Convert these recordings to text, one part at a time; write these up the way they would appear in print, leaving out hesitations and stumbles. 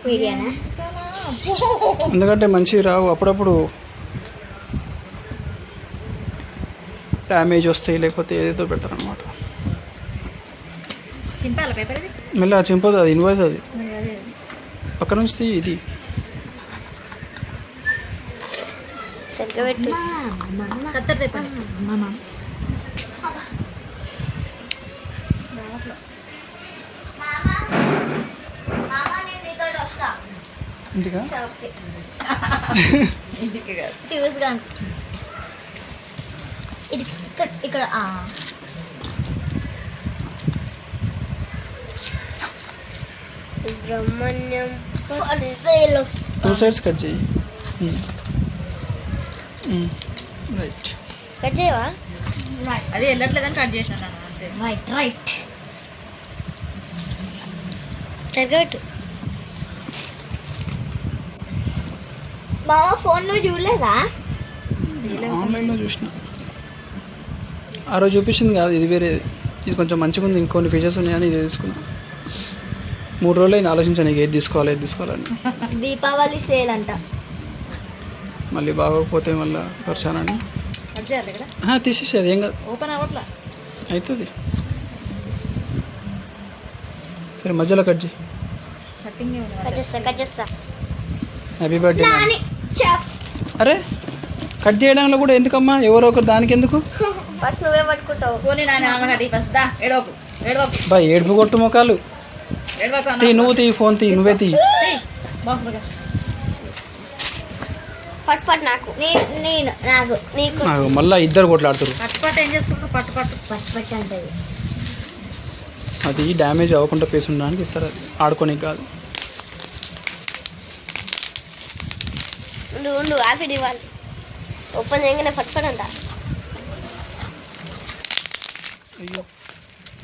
మీడియానా? ఎందుకంటే మంచివి రావు, అప్పుడప్పుడు డ్యామేజ్ వస్తాయి, లేకపోతే ఏదేదో పెడతారు అనమాట. చింపాల పేపర్ ఇది మళ్ళీ అది చింపదు, అది ఇన్వాయిస్, అది పక్క నుంచి ఇది సరిగ్గా పెట్టు. కత్తర్ పేపర్ ఇంటికా ఇంటికి కాదు. చూస్ గా ఇది ఇక్కడ సుబ్రహ్మణ్యం 2 sides కట్ చేయి. రైట్. కట్ చేయవా? అది వెళ్ళట్లేదని కట్ చేసినా అంతే. రైట్ సరిగ్గా పెట్టు. మామ ఫోన్ నువ్వు చూడలేదా? ఆన్లైన్లో చూసిన, ఆ రోజు చూపించింది కాదు, ఇది వేరే. ఇది కొంచెం మంచిగా ఉంది, ఇంకొన్ని ఫీచర్స్ ఉన్నాయని ఇది తీసుకున్నా. 3 రోజులు అయినా ఆలోచించాను నీకు ఏది తీసుకోవాలని. దీపావళి సేల్ అంట. మళ్ళీ బాగోకపోతే మళ్ళీ పరిచానని కట్ చేయాలి ఇక్కడ. తీసేసి, అది ఏం కాదు, ఓపెన్ అవ్వట్లా. అవుతుంది. సరే మధ్యలో కట్ చేయి. కట్టింగ్ కట్ చేస్తా. Happy birthday. నాని చెప్. అరే కట్ చేయడంలో కూడా ఎందుకమ్మా, ఎవరో ఒకరు దానికి ఎందుకు? ఫస్ట్ నువ్వే పట్టుకుంటావు. పోనీ నాని ఆమె కట్టి ఫస్ట్ దా. ఏడవకు బా ఏడుపు కొట్టు మొక్కలు. తీ, నువ్వు తీ, ఫోన్ తీ, నువ్వే తీ. పట్టు నాకు నాకు నీకు మళ్ళీ ఇద్దరు కొట్లాడుతారు. పట్టు ఏం చేసుకుంటారు? పట్టు అంటది. అది డ్యామేజ్ అవ్వకుండా పేసి ఉండడానికి ఇస్తారు, అది ఆడుకోనికి కాదు. ఉండు హ్యాపీ దివాలి. ఓపెన్ చేయగానే పట్టుకోడంట. అయ్యో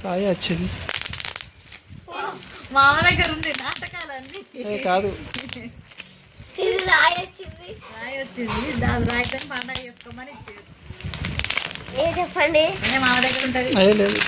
రాయ వచ్చింది. మామ దగ్గర ఉంది నాటకాలన్నీ. కాదు, ఇది రాయి వచ్చింది. రాయి వచ్చింది, దాని రాయితో పండగ చేసుకోమని ఇచ్చేది. ఏ చెప్పండి, మామ దగ్గర ఉంటుంది. అదే లేదు.